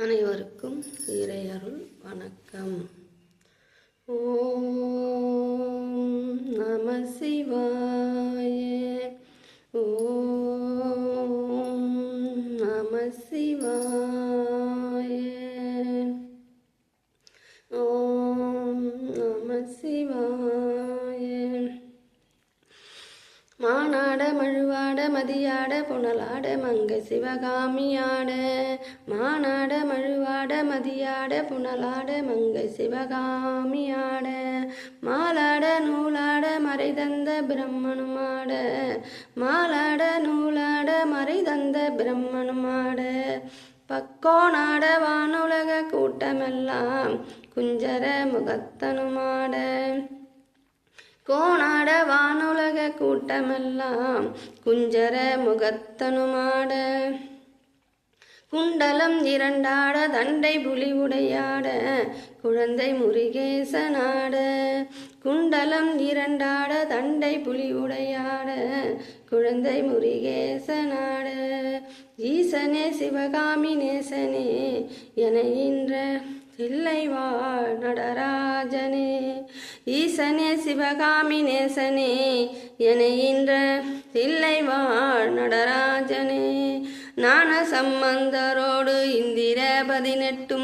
அனைவருக்கும் இறையருள் வணக்கம். ஓம் நம சிவாய. ஓம் நம சிவாய. ஓம் நம சிவாய. மானாட மழுவாட மதியாட புனலாட மங்கை சிவகாமியாட. மானாட மழுவாட மதியாட புனலாட மங்கை சிவகாமியாட. மாலாட நூலாட மறை தந்த பிரம்மனுமாட. மாலாட நூலாட மறை தந்த பிரம்மனுமாட. பக்கோனாட வானுலக கூட்டமெல்லாம் குஞ்சர முகத்தனுமாட. கோணாட வானுலக கூட்டமெல்லாம் குஞ்சர முகத்தனுமாட. குண்டலம் இரண்டாட தண்டை புலி உடையாட குழந்தை முருகேசனாட. குண்டலம் இரண்டாட தண்டை புலி உடையாட குழந்தை முருகேசனாட. ஈசனே சிவகாமி நேசனே என இன்ற தில்லைவாழ் நடராஜனே. ஈசனே சிவகாமி நேசனே என இன்ற தில்லைவாழ் நடராஜனே. ஞான சம்பந்தரோடு இந்திர 18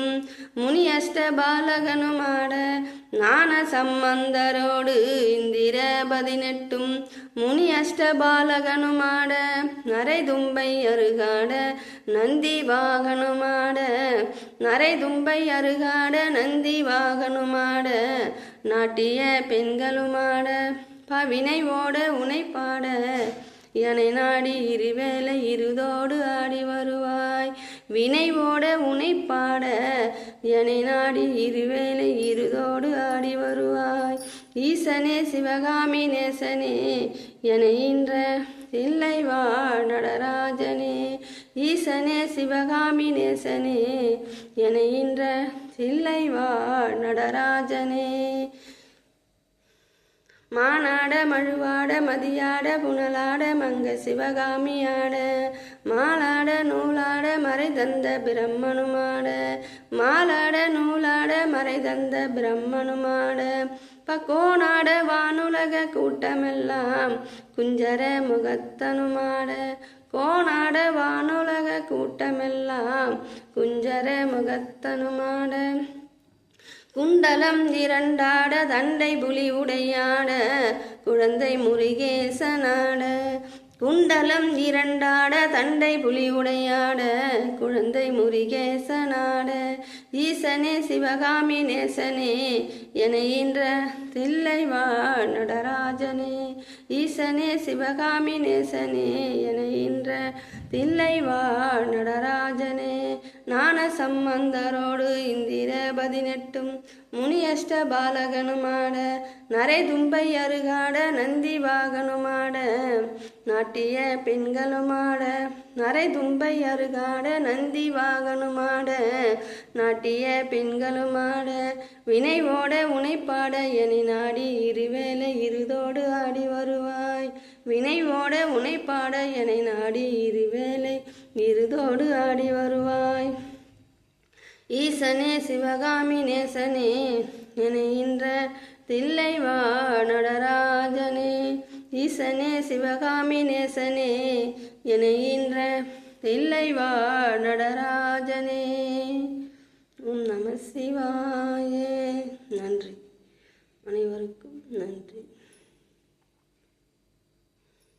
முனி அஷ்ட பாலகனுமாட. ஞான சம்பந்தரோடு இந்திர 18 முனி அஷ்ட பாலகனுமாட. நரை தும்பை அருகாட நந்தி வாகனுமாட. நரை தும்பை அருகாட நந்தி வாகனுமாட. நாட்டிய பெண்களுமாட பவினை ஓட உனைப்பாட. எனை நாடி இருவேளை இருதோடு ஆடி வருவாய். வினை ஓட உனைப்பாட எனை நாடி இருவேளை இருதோடு ஆடி வருவாய். ஈசனே சிவகாமி நேசனே என இன்ற தில்லைவாழ் நடராஜனே. ஈசனே சிவகாமி நேசனே என இன்ற தில்லைவாழ் நடராஜனே. மானாட மழுவாட மதியாட புனலாட மங்கை சிவகாமியாட. மாலாட நூலாட மறை தந்த பிரம்மனுமாட. மாலாட நூலாட மறை தந்த பிரம்மனுமாட. பக்கோனாட வானுலக கூட்டமெல்லாம் குஞ்சர முகத்தனுமாட. கோணாட வானுலக கூட்டமெல்லாம் குஞ்சர முகத்தனுமாட. குண்டலம் இரண்டாட தண்டை புலி உடையாட குழந்தை முருகேசனாட. குண்டலம் இரண்டாட தண்டை புலி உடையாட குழந்தை முருகேசனாட. ஈசனே சிவகாமி நேசனே என இன்ற தில்லைவாழ் நடராஜனே. ஈசனே சிவகாமி நேசனே என இன்ற தில்லைவாழ் நடராஜனே. ஞான சம்பந்தரோடு இந்திர 18 முனி அஷ்ட பாலகனுமாட. நரை தும்பை அருகாட நந்தி வாகனுமாட. நாட்டிய பெண்களுமாட நரை தும்பை அருகாட நந்தி வாகனுமாட. நாட்டிய பெண்களுமாட. வினை ஓட உனைப்பாட எனை நாடி இருவேளை இருதோடு ஆடி வருவாய். வினை ஓட உனைப்பாட எனை நாடி இருவேளை இருதோடு ஆடி வருவாய். ஈசனே சிவகாமி நேசனே என இன்ற தில்லைவாழ் நடராஜனே. ஈசனே சிவகாமி நேசனே என இன்ற தில்லைவாழ் நடராஜனே.